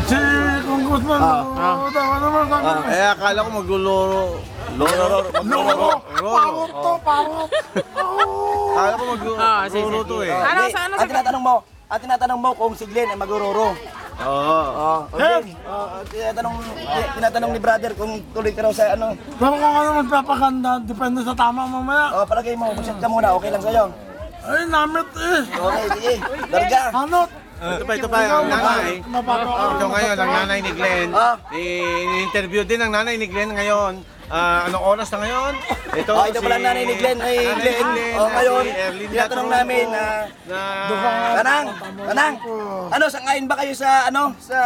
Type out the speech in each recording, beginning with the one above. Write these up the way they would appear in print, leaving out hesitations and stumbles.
Si Congressman, tama naman sabi. Eh, akala ko magluloro. Loro. Pawot to, pawot. Akala ko magluloro to eh. Ano sa ano sa At tinatanong mo kung si Glenn ay magururo. Oo. Tinatanong ni brother kung tuloy ka raw sa ano. Pero kung ano magpapaganda, depende sa tama mamaya. Palagay mo, mag-shot ka muna, okay lang sa'yo. Ay, namit eh. Okay, sige. Darga. Hanot. Ito pa, ang nanay. Ito ngayon, ang nanay ni Glenn. I-interview din ang nanay ni Glenn ngayon. Anong oras na ngayon? Ito pala nanay ni Glenn. Ngayon, tinatanong namin na... Tanang, ano, sangayon ba kayo sa, sa...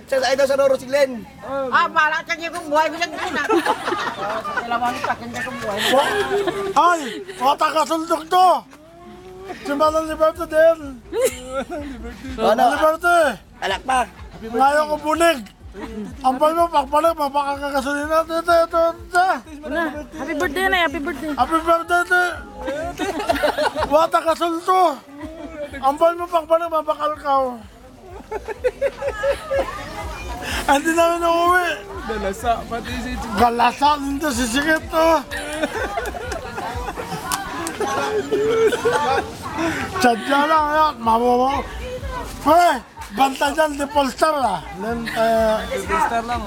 Sa sa Roro si Glenn. Bala ka niya kung buhay mo lang na. Kailangan ka kanya kung buhay. Ay, wata ka sundok to. Simbalan Liberty din. Liberty. Alak pa. Ngayon ko bunig. Ampal mo, pagpalag, mapakakagasolina. Ito. Happy birthday na, happy birthday. Happy birthday. Wata ka sulto. Ampal mo, pagpalag, mapakalkaw. Hindi namin uuwi. Dalasa, pati si Galasa, hindi sisikip to. Sadya lang yan, mabubo. Bantay dyan, di polster ah. Star lang.